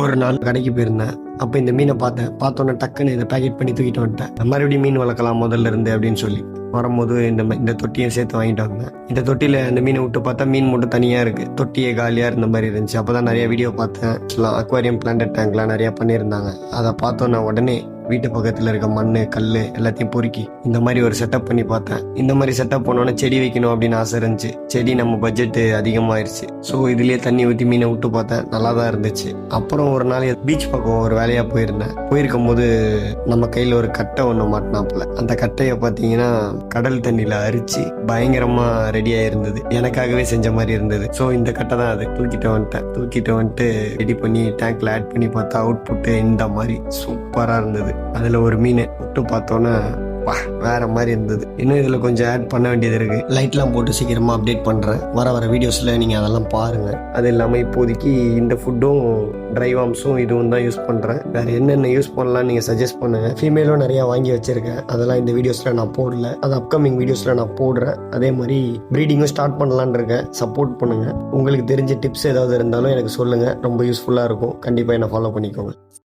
ஒரு நாள் கடைக்கு போயிருந்தேன். அப்போ இந்த மீனை பார்த்தோன்னே டக்குன்னு இதை பேக்கெட் பண்ணி தூக்கிட்டு வந்துட்டேன். மறுபடியும் மீன் வளர்க்கலாம் முதல்ல இருந்து அப்படின்னு சொல்லி வரும்போது இந்த தொட்டியை சேர்த்து வாங்கிட்டு வந்தேன். இந்த தொட்டியில் இந்த மீனை விட்டு பார்த்தா மீன் மட்டும் தனியாக இருக்குது. தொட்டியே காலியாக இருந்த மாதிரி இருந்துச்சு. அப்போ தான் நிறைய வீடியோ பார்த்தேன். அக்வாரியம் பிளான்ட் டேங்க்லாம் நிறையா பண்ணியிருந்தாங்க. அதை பார்த்தோன்னே உடனே வீட்டு பக்கத்தில் இருக்க மண் கல் எல்லாத்தையும் பொறுக்கி இந்த மாதிரி ஒரு செட்டப் பண்ணி பார்த்தேன். இந்த மாதிரி செட்டப் பண்ணோன்னே செடி வைக்கணும் அப்படின்னு ஆசை இருந்துச்சு. செடி நம்ம பட்ஜெட் அதிகமாயிருச்சு. ஸோ இதுலேயே தண்ணி ஊற்றி மீனை விட்டு பார்த்தேன். நல்லா தான் இருந்துச்சு. அப்புறம் ஒரு நாள் பீச் பக்கம் ஒரு வேலையாக போயிருக்கும் போது நம்ம கையில் ஒரு கட்டை ஒன்று மாட்டினாப்புல. அந்த கட்டையை பார்த்தீங்கன்னா கடல் தண்ணியில் அரிச்சு பயங்கரமாக ரெடியாக இருந்தது. எனக்காகவே செஞ்ச மாதிரி இருந்தது. ஸோ இந்த கட்டை தான் அது. தூக்கிட்டு வந்துட்டு ரெடி பண்ணி டேங்க்ல ஆட் பண்ணி பார்த்தா அவுட் புட்டு இந்த மாதிரி சூப்பராக இருந்தது. அதில் ஒரு மீனை விட்டு பார்த்தோன்னே வேற மாதிரி இருந்தது. இன்னும் இதில் கொஞ்சம் ஆட் பண்ண வேண்டியது இருக்கு. லைட்லாம் போட்டு சீக்கிரமாக அப்டேட் பண்ணுறேன். வர வீடியோஸில் நீங்கள் அதெல்லாம் பாருங்கள். அது இல்லாமல் இப்போதைக்கு இந்த ஃபுட்டும் ட்ரை வார்ம்ஸும் இதுவும் தான் யூஸ் பண்ணுறேன். வேறு என்னென்ன யூஸ் பண்ணலாம் நீங்கள் சஜஸ்ட் பண்ணுங்கள். ஃபீமேலும் நிறையா வாங்கி வச்சுருக்கேன். அதெல்லாம் இந்த வீடியோஸில் நான் போடல. அது அப்கமிங் வீடியோஸில் நான் போடுறேன். அதே மாதிரி ப்ரீடிங்கும் ஸ்டார்ட் பண்ணலான் இருக்கேன். சப்போர்ட் பண்ணுங்கள். உங்களுக்கு தெரிஞ்ச டிப்ஸ் ஏதாவது இருந்தாலும் எனக்கு சொல்லுங்கள். ரொம்ப யூஸ்ஃபுல்லாக இருக்கும். கண்டிப்பாக என்னை ஃபாலோ பண்ணிக்கோங்க.